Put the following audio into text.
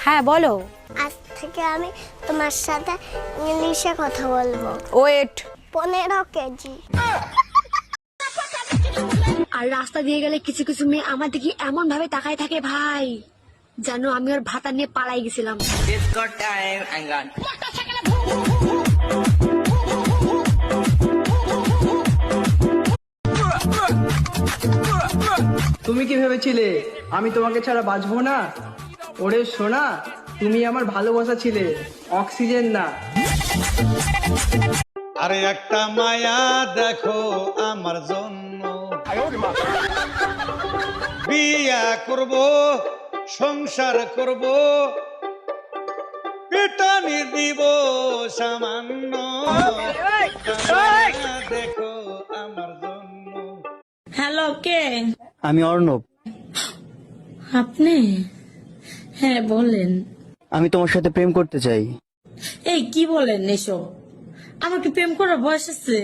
হ্যাঁ বলো। আজ থেকে আমি তোমার সাথে ইংলিশে কথা বলবো। ওয়েট। 15 কেজি। আর রাস্তা দিয়ে গেলে কিছু কিছু মেয়ে আমার দিকে এমন ভাবে তাকায় থাকে ভাই, জানো আমি ওর ভাতা নিয়ে পালাই গেছিলাম। তুমি কি ভেবেছিলে আমি তোমাকে ছাড়া বাঁচবো না? ওরে সোনা, তুমি আমার ভালোবাসা ছিলে, অক্সিজেন না। আরে একটা মায়া দেখো আমার জন্য, বিয়া করব, সংসার করব, পিটানি দিব সামান্য, দেখো আমার জন্য। হ্যালো, কে? আমি অর্ণব। আপনি? হ্যাঁ বলেন। আমি তোমার সাথে প্রেম করতে চাই। এই কি বলেন এসব? আমার কি প্রেম করার বয়স আছে?